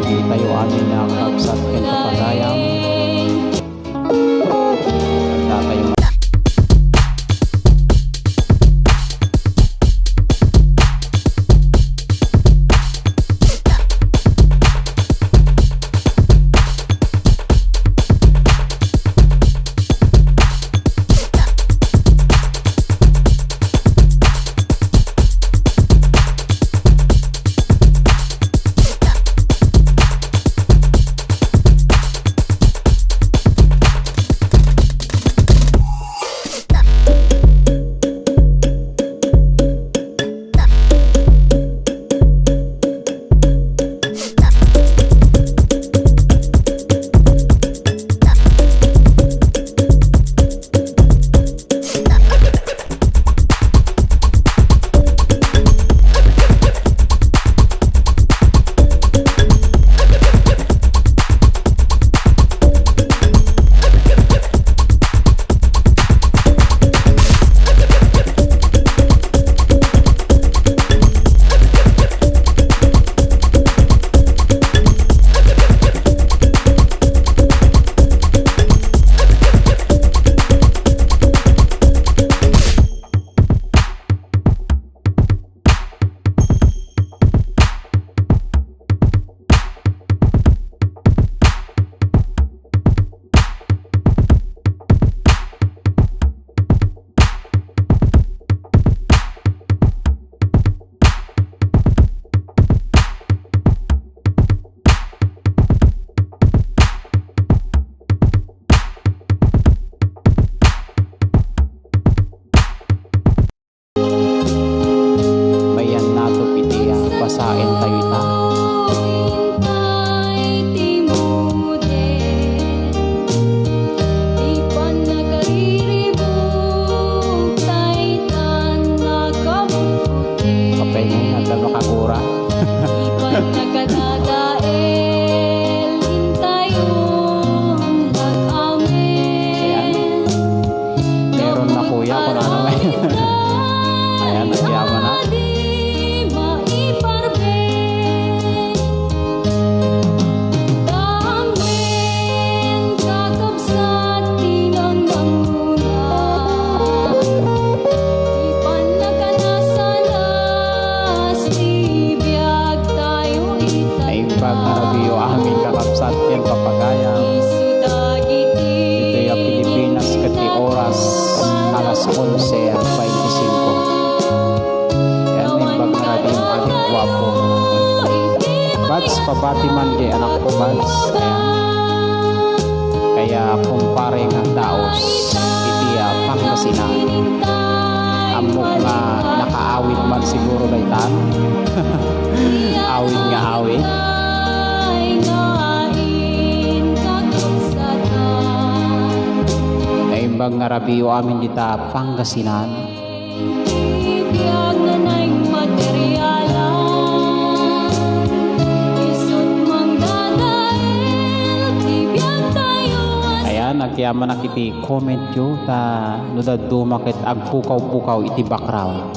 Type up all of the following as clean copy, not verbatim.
iti tayo amin na kapsat ken kapagayam. Tayo pasain tayo ita. Kapay ngayon at makakura. Meron na kuya kung ano ngayon. Ayan, nagyaman na. Aming kakapsat yan papagayang ito yung Pilipinas kati oras alas 11:25 yan yung bagnaradi yung ating guwapo Bads pabati man kay anak ko Bads kaya kumpare nga daos iti Pangasinan amok nga nakaawit man siguro daytan awit nga awit imbag nga rabiyo amin dita Pangasinan ayan nagyaman nakiti comment yo ta nudad dumakit agpukaw-pukaw iti background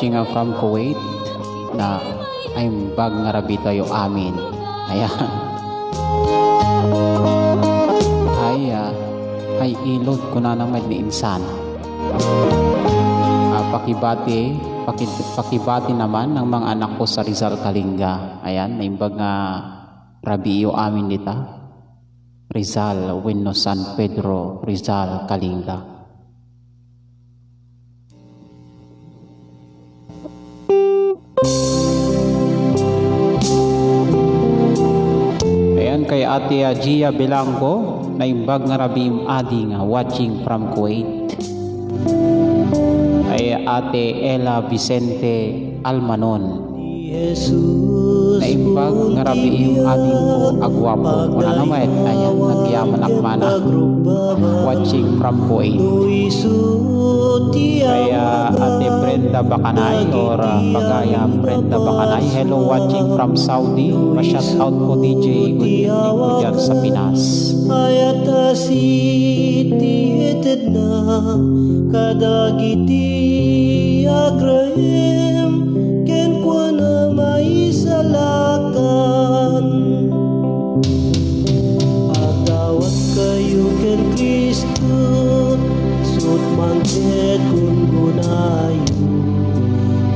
watching from Kuwait na I'm bag nga rabi tayo amin. Ayan. Ay ilod ko na naman ni insan. Pakibati naman ng mga anak ko sa Rizal Kalinga. Ayan, naimbag nga rabi iyo amin dita. Rizal, Wino, San Pedro, Rizal, Kalinga. Ayan, kay Ate Gia Belango, naimbag nga rabim adi nga watching from Kuwait. Ay Ate Ella Vicente Almanon, naimbag nga rabim adi ko agwapo. Wala naman, ayan, nagyaman akmana watching from Kuwait. Kaya Ate Brenda Bacanay or Pagaya Brenda Bacanay, hello watching from Saudi. Pa-shout out po DJ, good evening po dyan sa Pinas. Ayat asiti na kadagiti agrahim ken kwa na maisalakan. Agawat kayo ken Kristo isut manted kun gunayo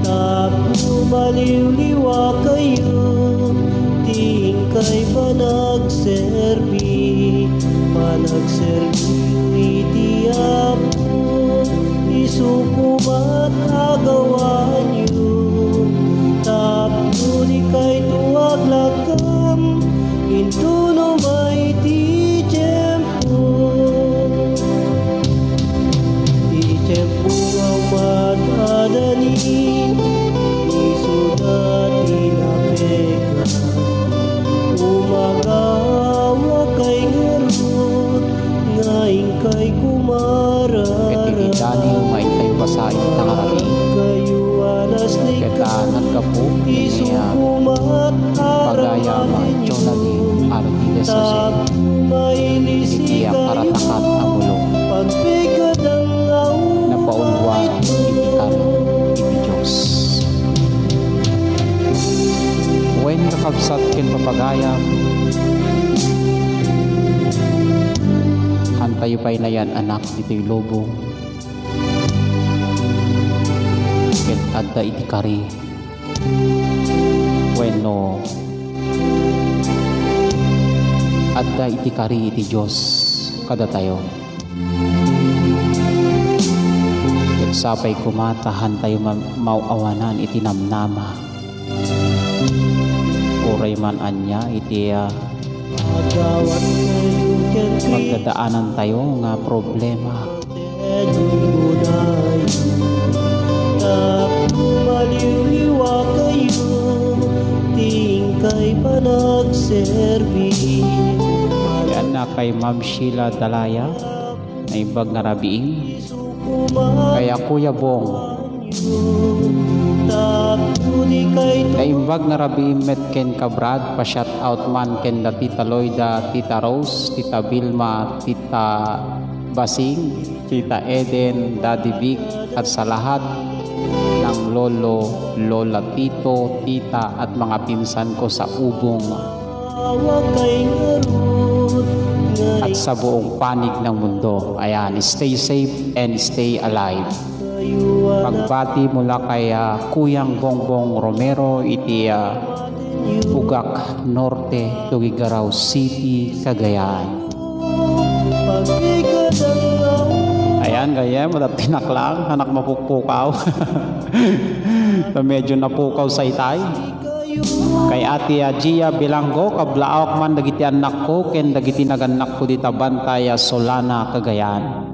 tapno maliliwa kayo tingkay panagserbi iti apo isukumat agawan nyo tapno di kay tuwag lakam into no may ti tiyempo ang madadanin isudat tinapega umagawa kay ngarot ngayon kay kumarara Kaya Daniw may tayo basahin na karabi. kayo alas ni Kaya nagkapo niya Pagaya JONALYN Ardiles Jose. Itiya karatakat amulong pagpigad ang napaunwan iti KARI iti Dios. When kakabsat ken papagayam hantayo pa'y na yan anak dito'y lobo ken adda iti KARI wenno adda iti KARI iti Dios kada tayo. Ket sapay kumatahan tayo mauawanan iti namnama uray man anya iti agawat kayo ken pagdadaanan tayo nga problema. maliliwa kayo tingkay panagserbi Yan na kay Ma'am Sheila Dalaya na ibag nga rabiing. Kaya Kuya Bong na imbag nga rabiing met ken kabrad pa shout out man ken da Tita Loida, Tita Rose, Tita Vilma, Tita Basing, Tita Eden, Daddy Vic at sa lahat ng lolo, lola, tito, tita at mga pinsan ko sa ubong at sa buong panig ng mundo. Ayan, stay safe and stay alive. Pagbati mula kay Kuyang Bongbong Romero iti Ugak Norte, Tugigaraw City, Cagayan. Ayan, gaya mo tinaklang anak mapukpukaw. Medyo napukaw sa itay. Kay Ate Gia Belango kablaok man dagiti anak ko ken dagiti naganak ko dita Bantay Solana, Cagayan.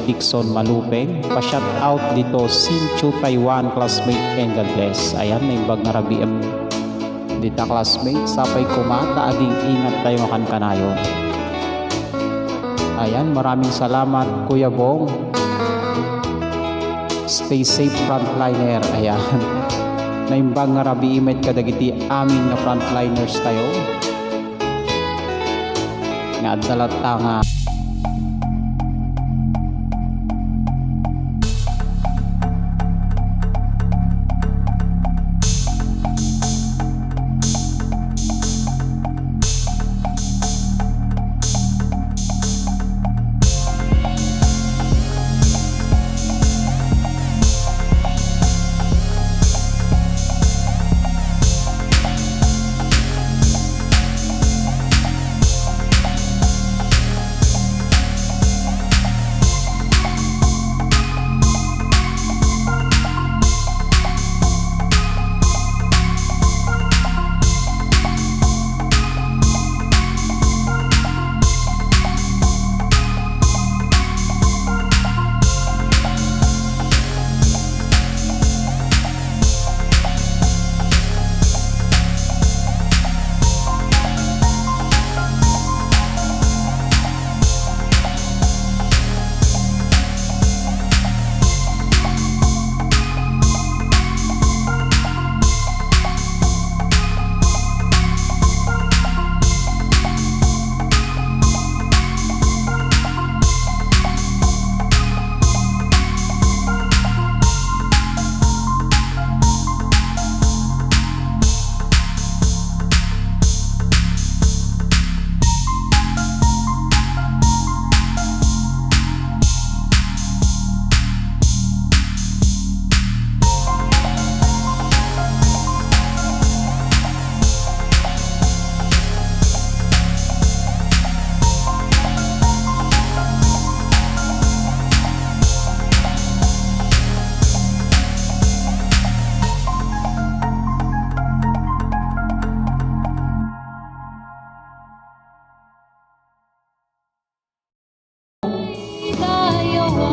Dixon Malupeng. Pa-shout out dito Sinchu Taiwan classmate and God bless. Ayan, naimbag na rabi ang dita classmate. Sapay kumata, aging ingat tayo makan kanayon. Ayan, maraming salamat Kuya Bong. Stay safe frontliner. Ayan. Naimbag nga rabi imet kadagiti amin nga frontliners tayo. Nga adalat nga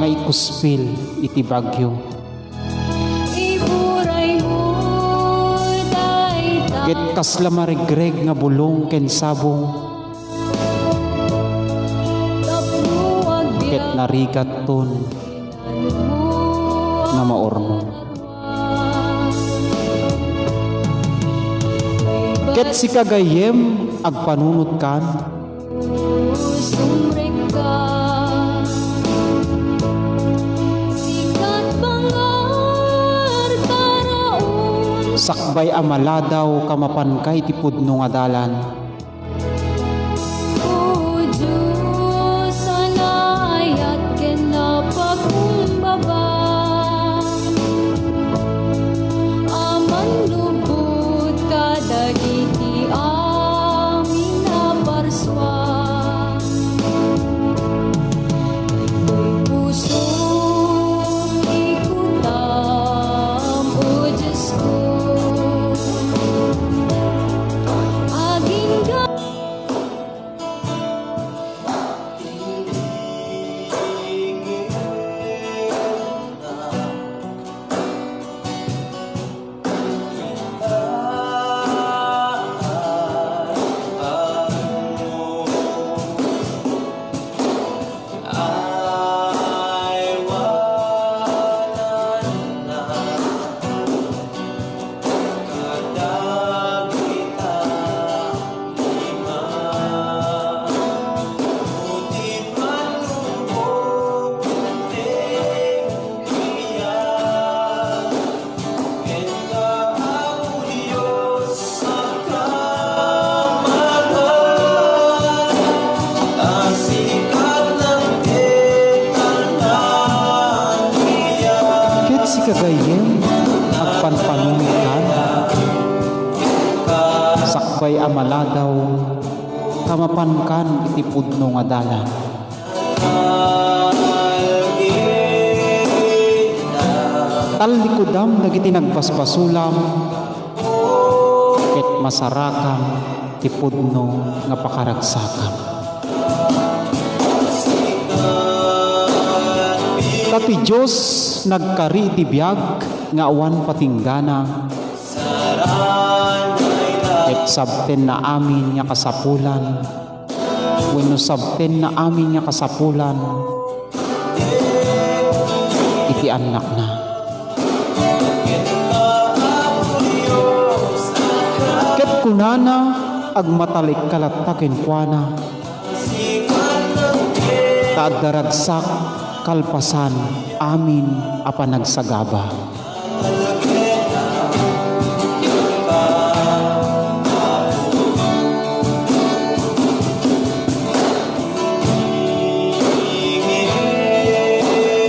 ngay kuspil iti bagyo. Ket kasla marigreg nga bulong ken sabong. Ket narigat ton nga maormo. Ket si kagayem agpanunot kan. Sakbay amaladaw kamapan kay ti pudno nga dalan. O Diyos, sana ayat ken napakumbaba. Aman lubot kadagiti amin na parswa. Ay pusong ikutam, O Diyos ko. Kagayem agpanpanungan sakbay amaladaw kamapankan iti pudno nga dalan. Tallikudam dagiti nagpaspasulam ket masarakam ti pudno nga pakaragsakam. Kati Diyos nagkari iti biyag nga awan patinggana. Ket sabten na amin nga kasapulan. Wenno sabten na amin nga kasapulan. Iti anak na. Ket kunana agmatalik kalataken kuana. Tadaragsak kalpasan amin apa nagsagaba.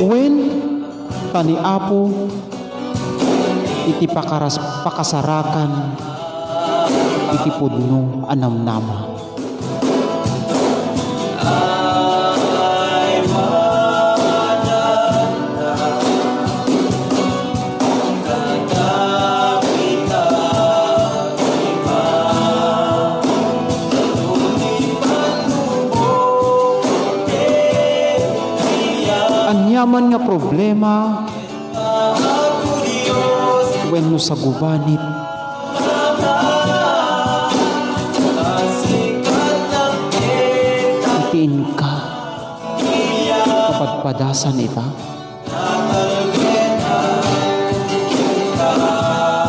Wen tani apo iti pakasarakan iti pudno anamnama. Anyaman nga problema wenno sa gubanit itiin ka kapadpadasan ita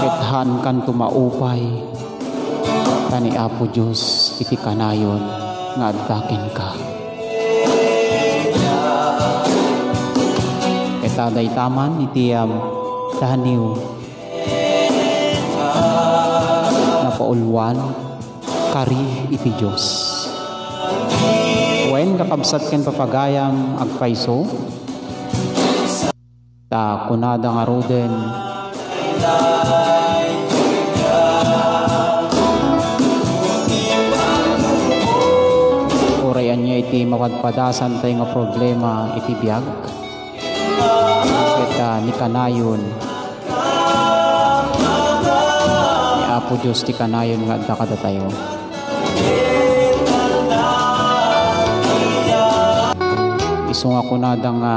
kethan kan tumaupay tani Apo Diyos iti kanayon nga addaken ka. Taday taman iti Daniw na paulwan kari iti Diyos. Wen kakabsat ken papagayam agpaiso ta kunada nga roden orayan niya iti mapagpadasan tayo nga problema iti biyag. Ni kanayon ni Apo Diyos ti kanayon nga adda kada tayo. Isu nga kunada nga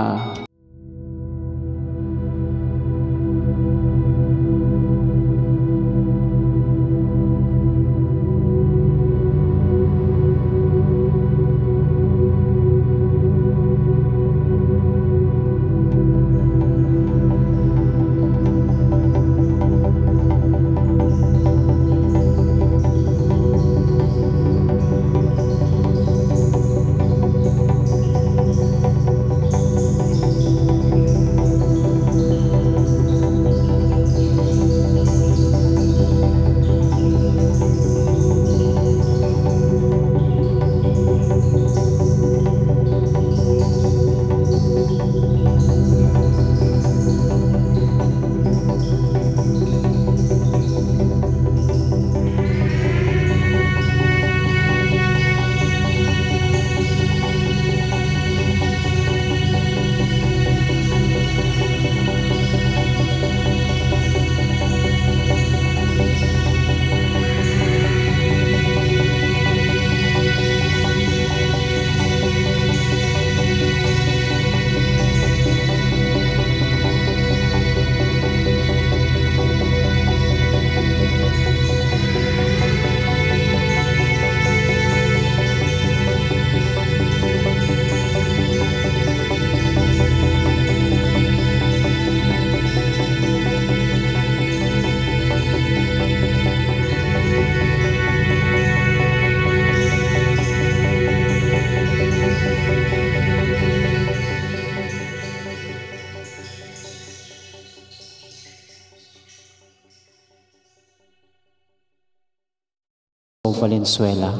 Valenzuela.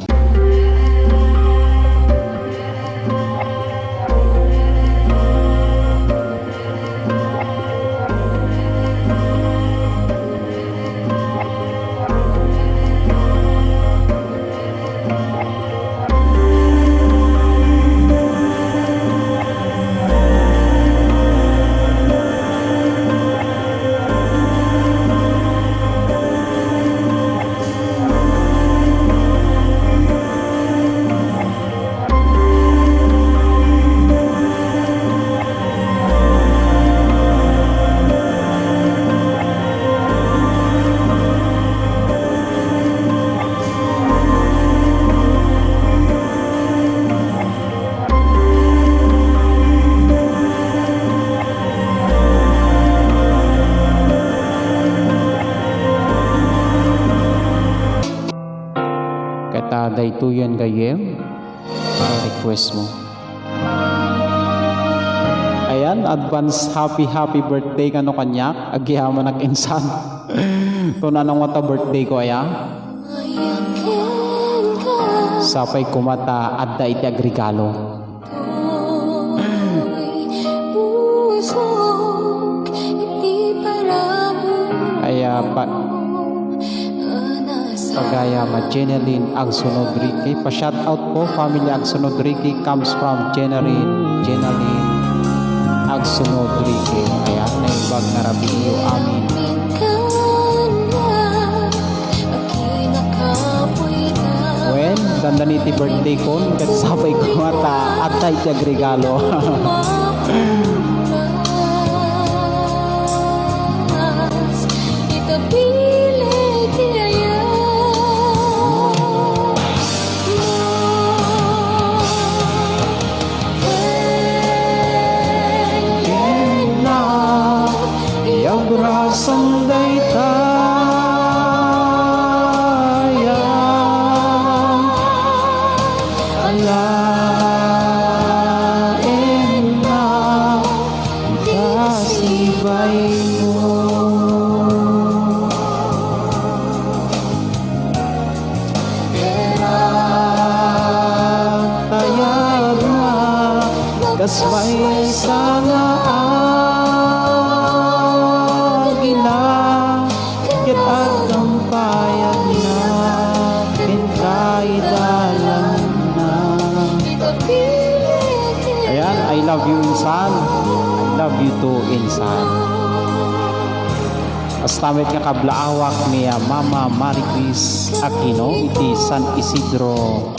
tuyan gayem. Ay request mo. Ayan, advance happy birthday kano kanyak. Agyaman nak insan. Kung anong wata birthday ko aya. Sapay kumata adda iti agrigalo. Kaya pagaya JONALYN Agsunod Ricky. Pa-shout out po, family Agsunod Ricky comes from JONALYN Agsunod Ricky. Ayan, naibag na rabiyo amin. When, dandaniti birthday ko, katsabay ko mata atay tiyag regalo. Rasang daytayan alain na dasibay mo tayan na kasmay sana I love you insan. I love you too insan. Astamit nga kablaawak niya Mama Maricris Aquino iti San Isidro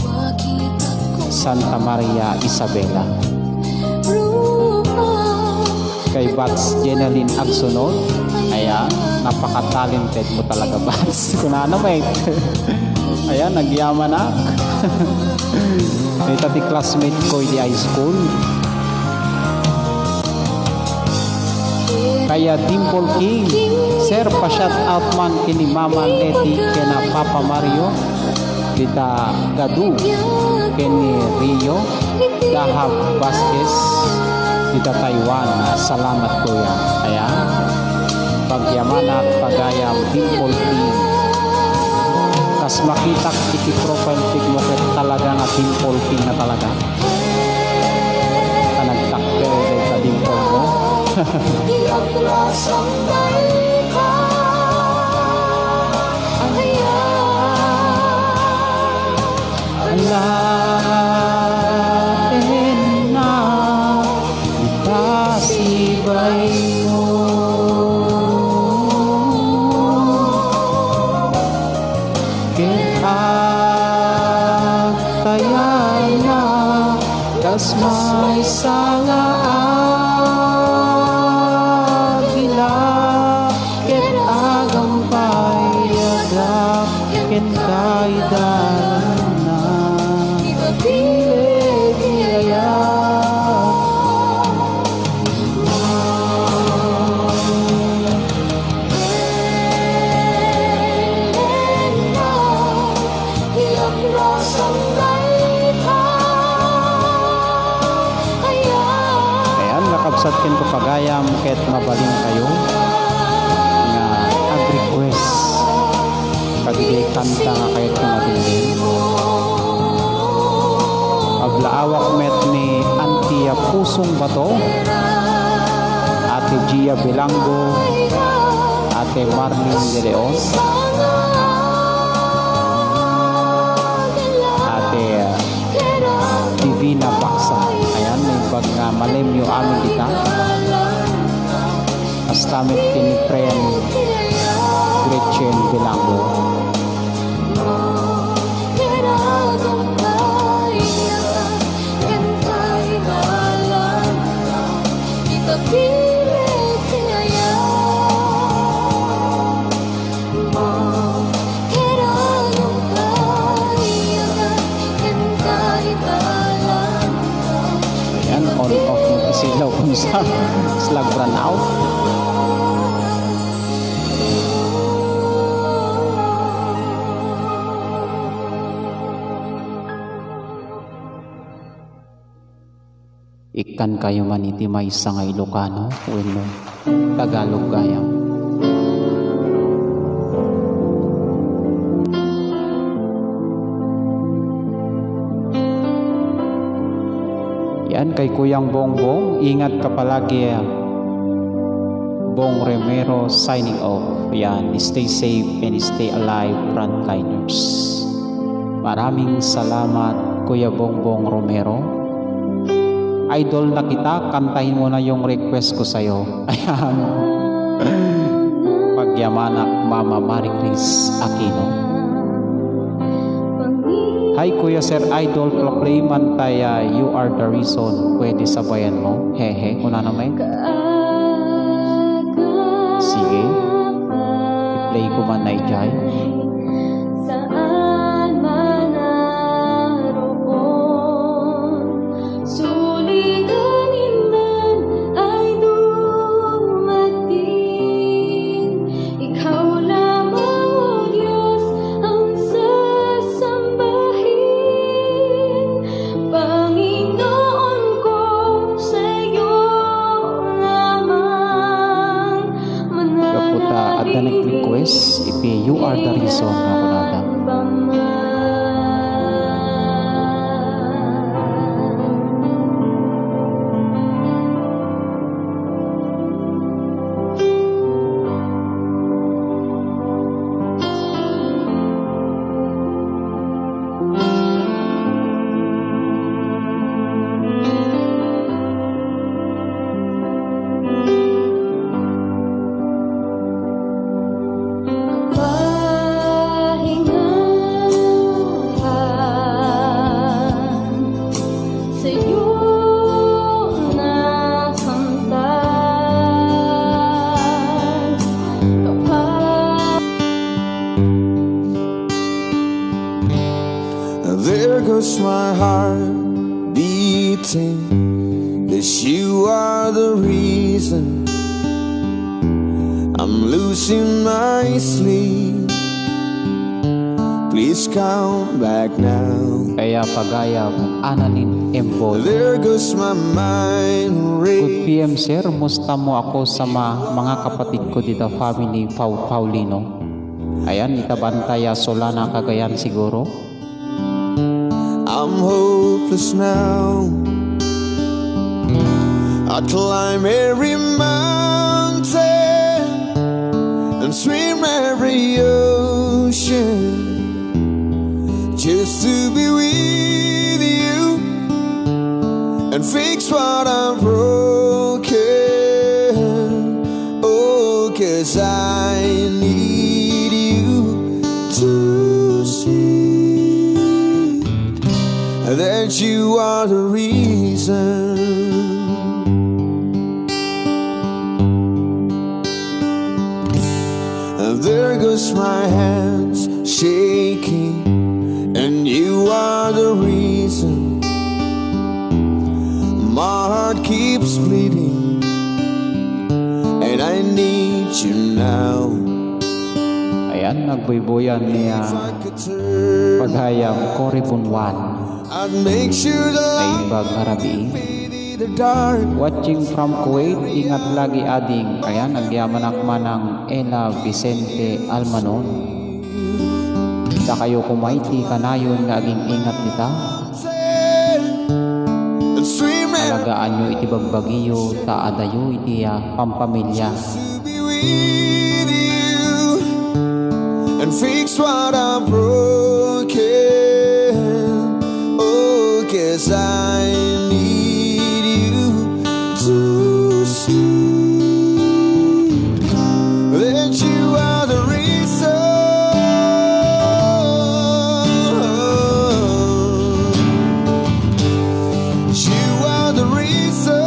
Santa Maria Isabela. Kay Bats JONALYN Agsunod. Ayan, napaka-talented mo talaga Bats. Kung ano mate. Ayan, nagyaman na. Ito ti classmate ko di high school. Kaya Dimple King, Sir, pa-shout out man kini Mama Leti kena Papa Mario, kita Gadu, kini Rio, Dahab Vasquez, kita Taiwan. Salamat kuya. Kaya pagyamanak pagayam Dimple King. Kas makita iti profile pic mo ket talaga nga Dimple King na talaga. Nagtakbel day ka Dimple mo. Alain na itasibay mo kita kaya na kasmay salaan nakabsat ken papagayam ket mabaling kayo nga ag-request kagigay kanta nga kayat nga mabindin aglaawak met ni Antia Pusong Bato, Ate Gia Belango, Ate Marlene De Leon, Ate Divina Baksa. Ayan, may pag malemyo amin kita. Astamit kini friend Gretchen Belango. On-off mo isilaw kung sa slag run out. Ikan kayo maniti may sangay Ilocano, wenno Tagalog gaya. Yan kay Kuyang Bongbong, ingat ka palagi. Bong Remero signing off. Yan, stay safe and stay alive, frontliners. Maraming salamat, Kuya Bongbong Romero. Idol na kita, kantahin mo na yung request ko sa'yo. Ayan. Pagyamanak Mama Marie Chris Aquino. Hi Kuya Sir Idol, play man taya, you are the reason. Pwede sabayan mo? Hehe, una na may. Sige, i-play ko man na ijay. Saan man naroon, suliganin man ay dumating. Ikaw lamang, O Diyos, ang sasambahin. Panginoon ko, sa'yo lamang Kaputa at na nag-request, ipi you are the reason na kunada. There goes my heart beating, 'cause you are the reason I'm losing my sleep. Please come back now. Kaya pagayab, Ananin Embol. There goes my mind Good PM sir, musta mo ako sa mga kapatid ko dito, family Paulino. Ayan, itabantaya Solana Cagayan siguro. I'm hopeless now. I climb every mountain and swim every ocean just to be with you and fix what I'm broken. Oh, 'cause I need you to see that you are the reason. And there goes my hands shaking, and you are the reason. My heart keeps bleeding, and I need you now. Ayan, nagbuybuyan niya If I could turn, paghayam Koribunwan I'd make sure the ay light Bagharabi. faded the dark. Watching from Kuwait, ingat lagi ading. Ayan, nagyaman akman ng Ella Vicente Almanon. Sa kayo kumaiti kanayon nga aging ingat nita. And swim Alagaan nyo iti bagbagiyo, taadayo iti pampamilya. to be with you and fix what I'm broken. Oh, 'cause I need you to see that you are the reason. You are the reason.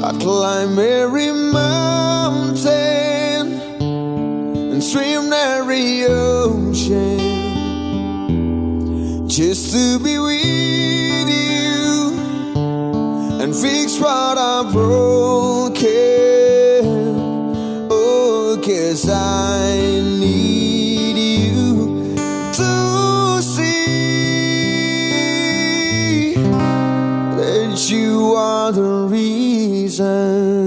I climb every mountain and swim every ocean just to be with you and fix what I'm broken. 'cause I need you to see that you are the reason.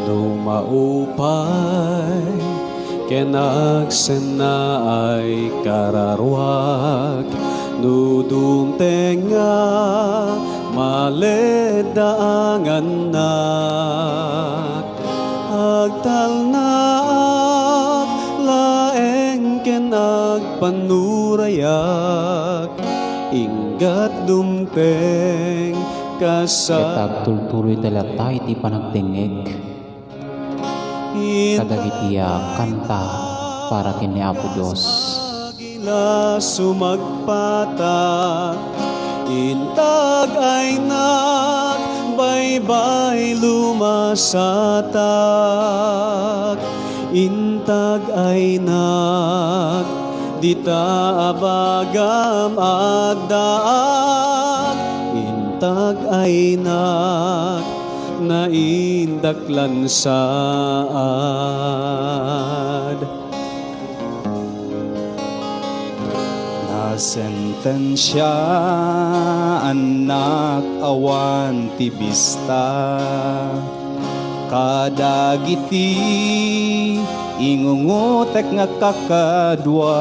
Lumaupay kenagsen na ay kararwag nudum tenga maledaangan na agtal na laeng kenagpanurayak inggat dumteng Ketag tultuloy talatay ti panagtingeg. Kadagitiya kanta para kini Apo Diyos. Gila sumagpata intag ay baybay lumasatak intag ay dita abagam addaak intag ay naindaklan saad na sentensya anak awan tibista kadagiti ingungutek nga kakadwa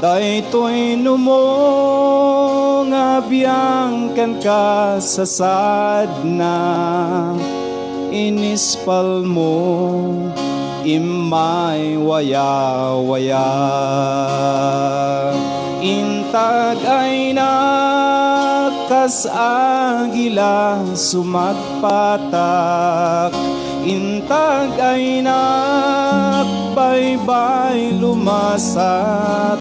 daytoy numo nga biyang kan kasasad na inispal mo imay waya-waya intag ay nakas agila sumagpatak intag ay baybay lumasat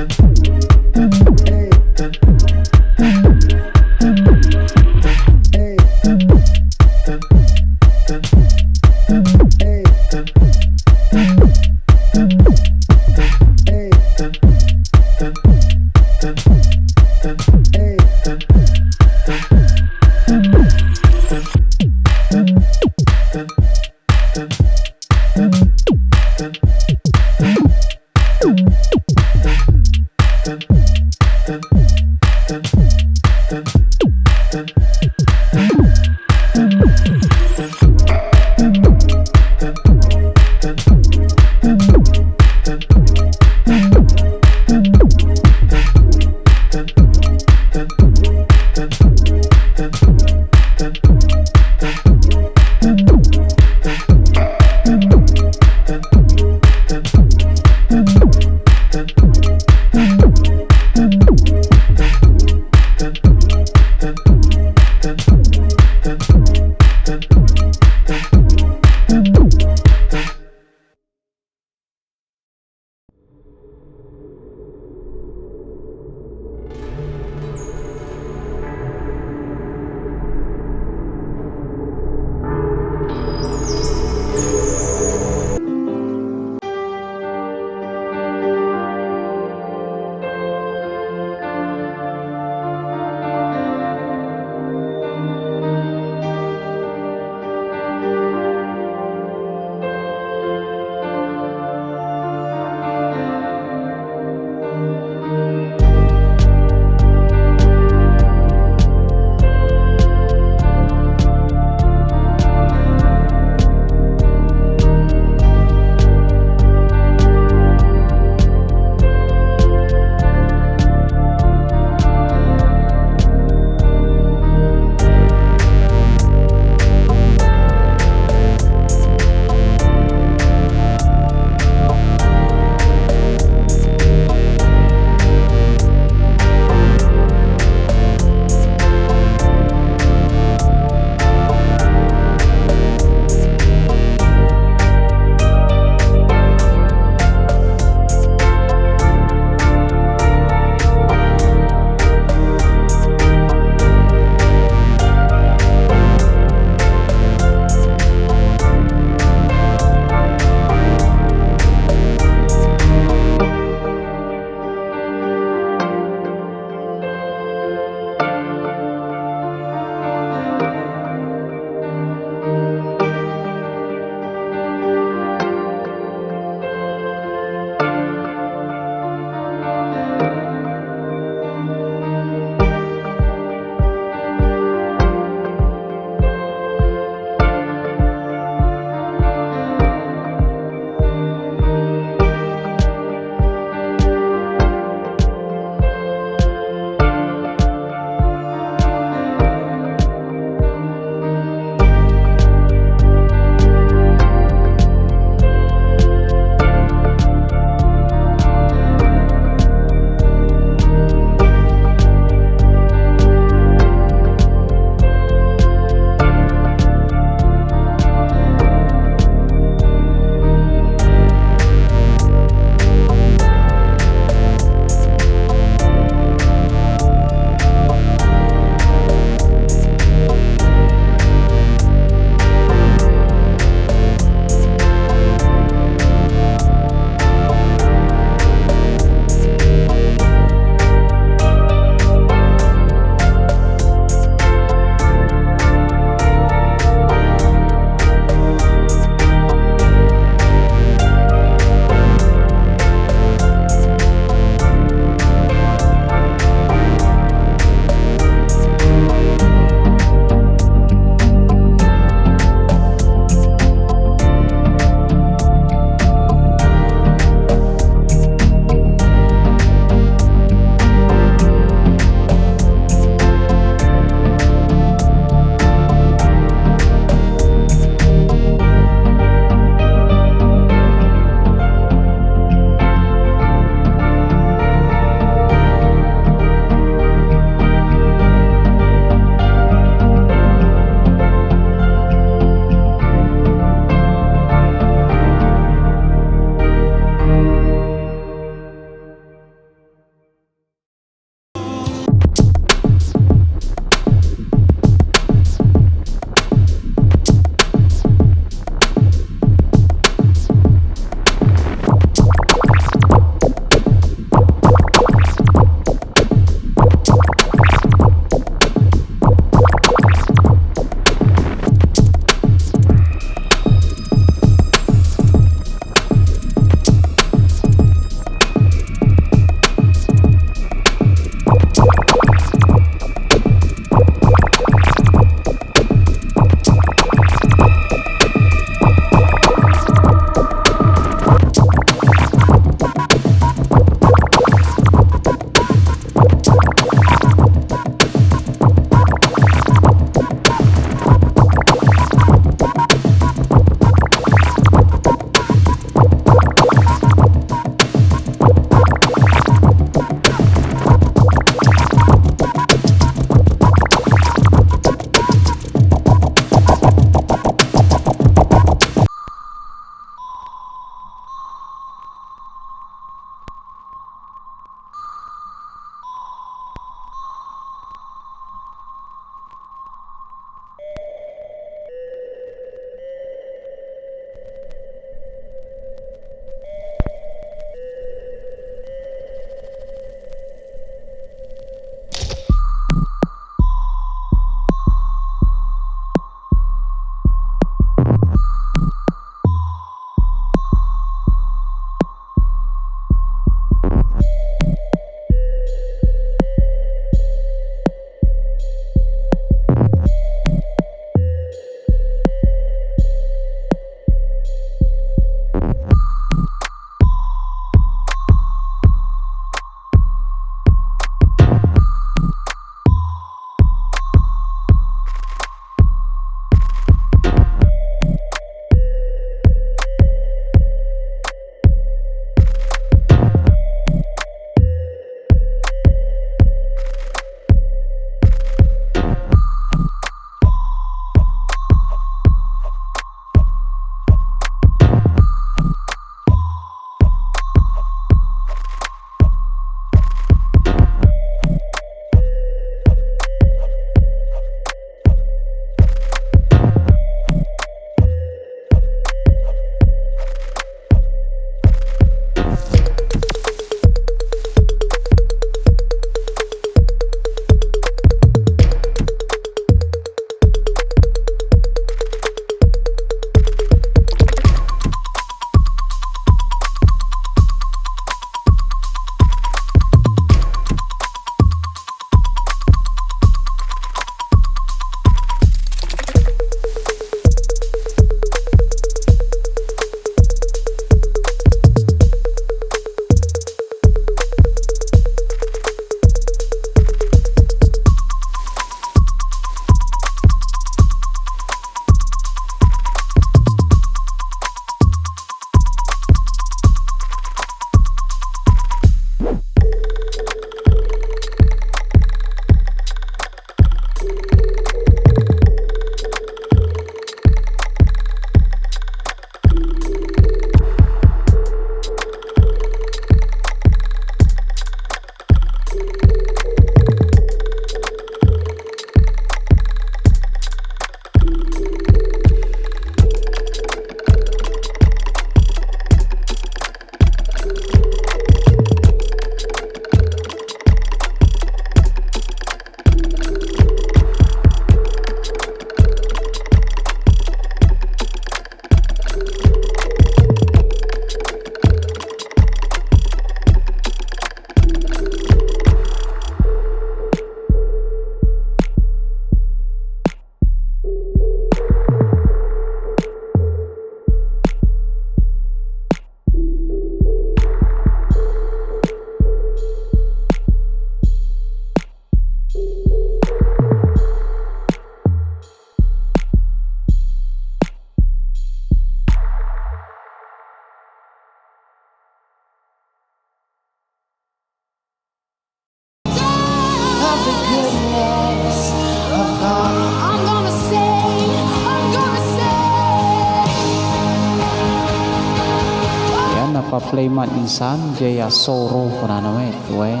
Flayman insan jaya soro pananawet wen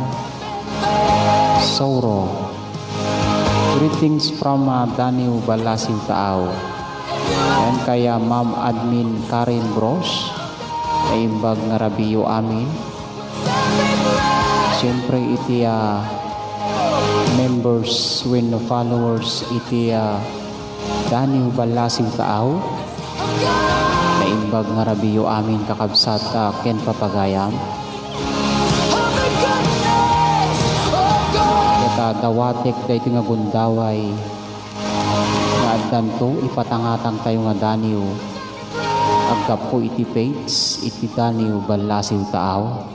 soro. Greetings from Daniw Balasiw Taaw. Yan kaya Ma'am Admin Karin Bros ay imbag nga rabiyo amin. Siyempre iti members when followers iti Daniw Balasiw Taaw na imbag nga rabiyo amin kakabsat ken papagayam. Kata dawatek dahito nga gundaway nga addan to ipatangatang tayo nga Daniw aggapo iti page iti Daniw Balasiw Taaw.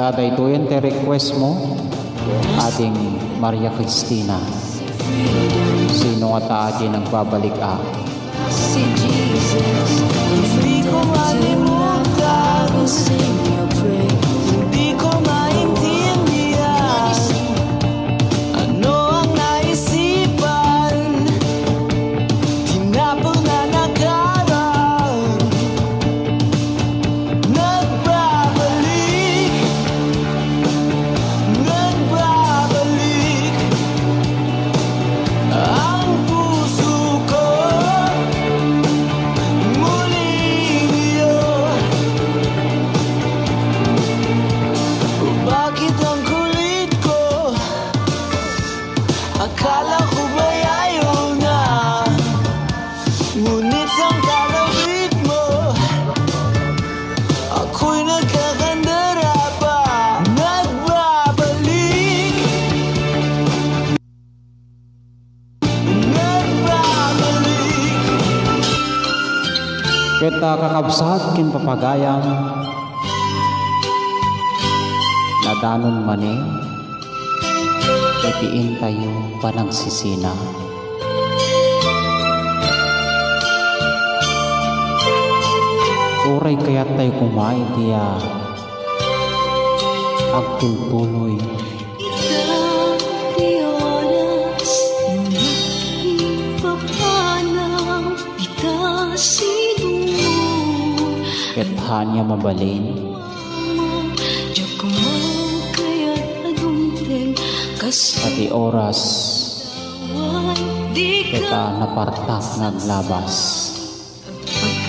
Dadaytoyan te request mo, ating Maria Cristina. Sino nga taadi nagbabalik Si Jesus. Hindi ko malimutan. Hindi ko maintindihan ano ang naisipan. Tinapon na nakaraan, nagbabalik, nagbabalik ang puso ko. Muling iyo. Bakit ang kulit ko? Akala ko ba'y ayaw na? Ngunit ang kalawit mo, ako'y nagkakandara pa. Nagbabalik, nagbabalik. Kita kakabsat kin papagayam, nadanon maning, ipiin tayo panagsisina. Uray kaya't tayo kumay diya, agtultuloy. Itadiolas, ipapanaw, itasidungo. Kethanya mabalin, Diyak ko man kaya't adunten, pati oras, kasawan, di kita ka napartak naglabas.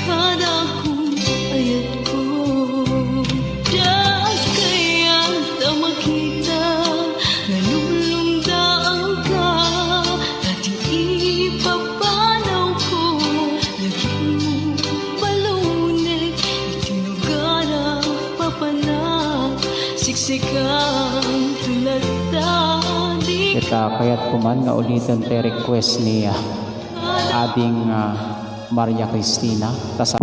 pagkadakong ayat ko. Diyak kaya't na makita, nalulundaan ka, ating ipapanaw ko. Naging palunet, itinugara papanak, siksikang tulad tadi. Kita kaya't kuman nga ulitin te request niya ading Maria Cristina. Tas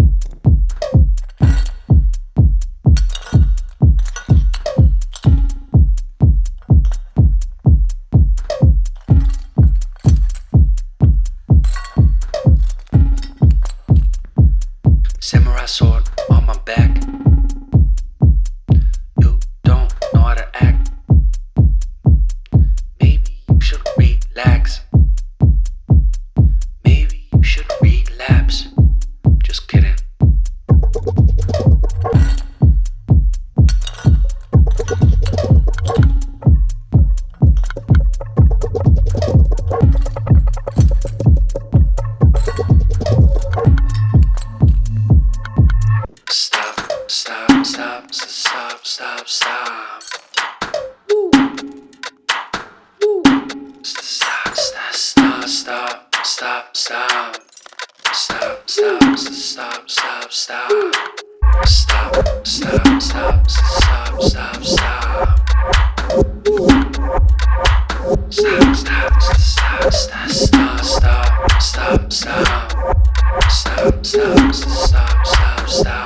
Samurai sword on my back. You don't know how to act. Maybe you should relax. Maybe you should relapse. Just kidding. Stop, stop, stop, stop, stop, stop. Stop, stop, stop, stop, stop, stop. Stop, stop, stop, stop, stop. Stop, stop, stop, stop, stop, stop. Stop, stop, stop, stop, stop, stop, stop, stop. Stop, stop, stop, stop, stop.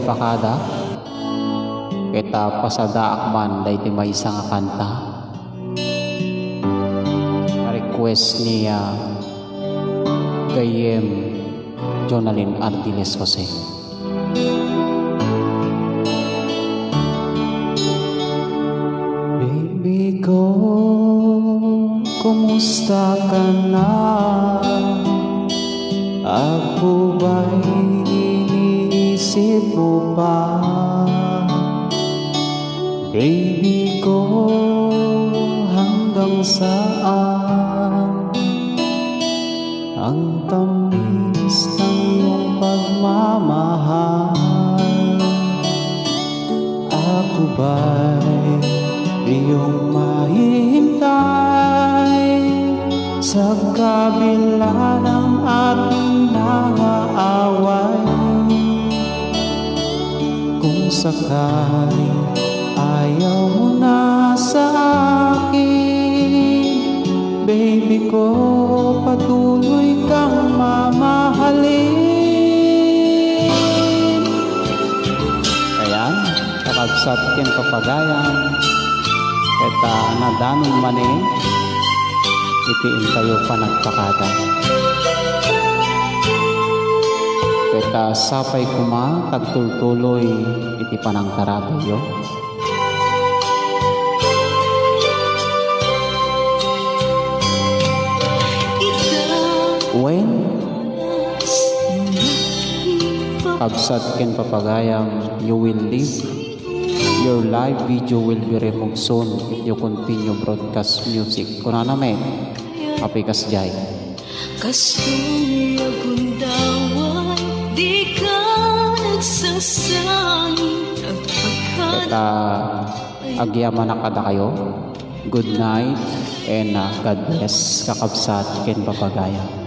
Pakada kita pasada akman day ti may isang kanta request niya gayem JONALYN ARDILES JOSE. Baby ko, kumusta ka na? Ako ba'y iniisip mo pa? Baby ko, hanggang saan ang tamis ng iyong pagmamahal? ba'y iyong mahihintay sa kabila ng ating mga away? Kung sakaling ayaw mo na sa akin, baby ko, patuloy kang mamahalin. Ayan, kakabsat ken papagayan. Eta nadanon mani, itiin kayo panagpakada. Eta sapay kuma, tagtultuloy, iti panang tarabayo. When kabsat ken papagayam, you will live, your live video will be removed soon if you continue broadcast music. Kunana me, apikas jay. Kasto'y agundawan, di ka nagsasangin at pagkat Eta agyaman na kada kayo. Good night and God bless kakabsat ken papagayam.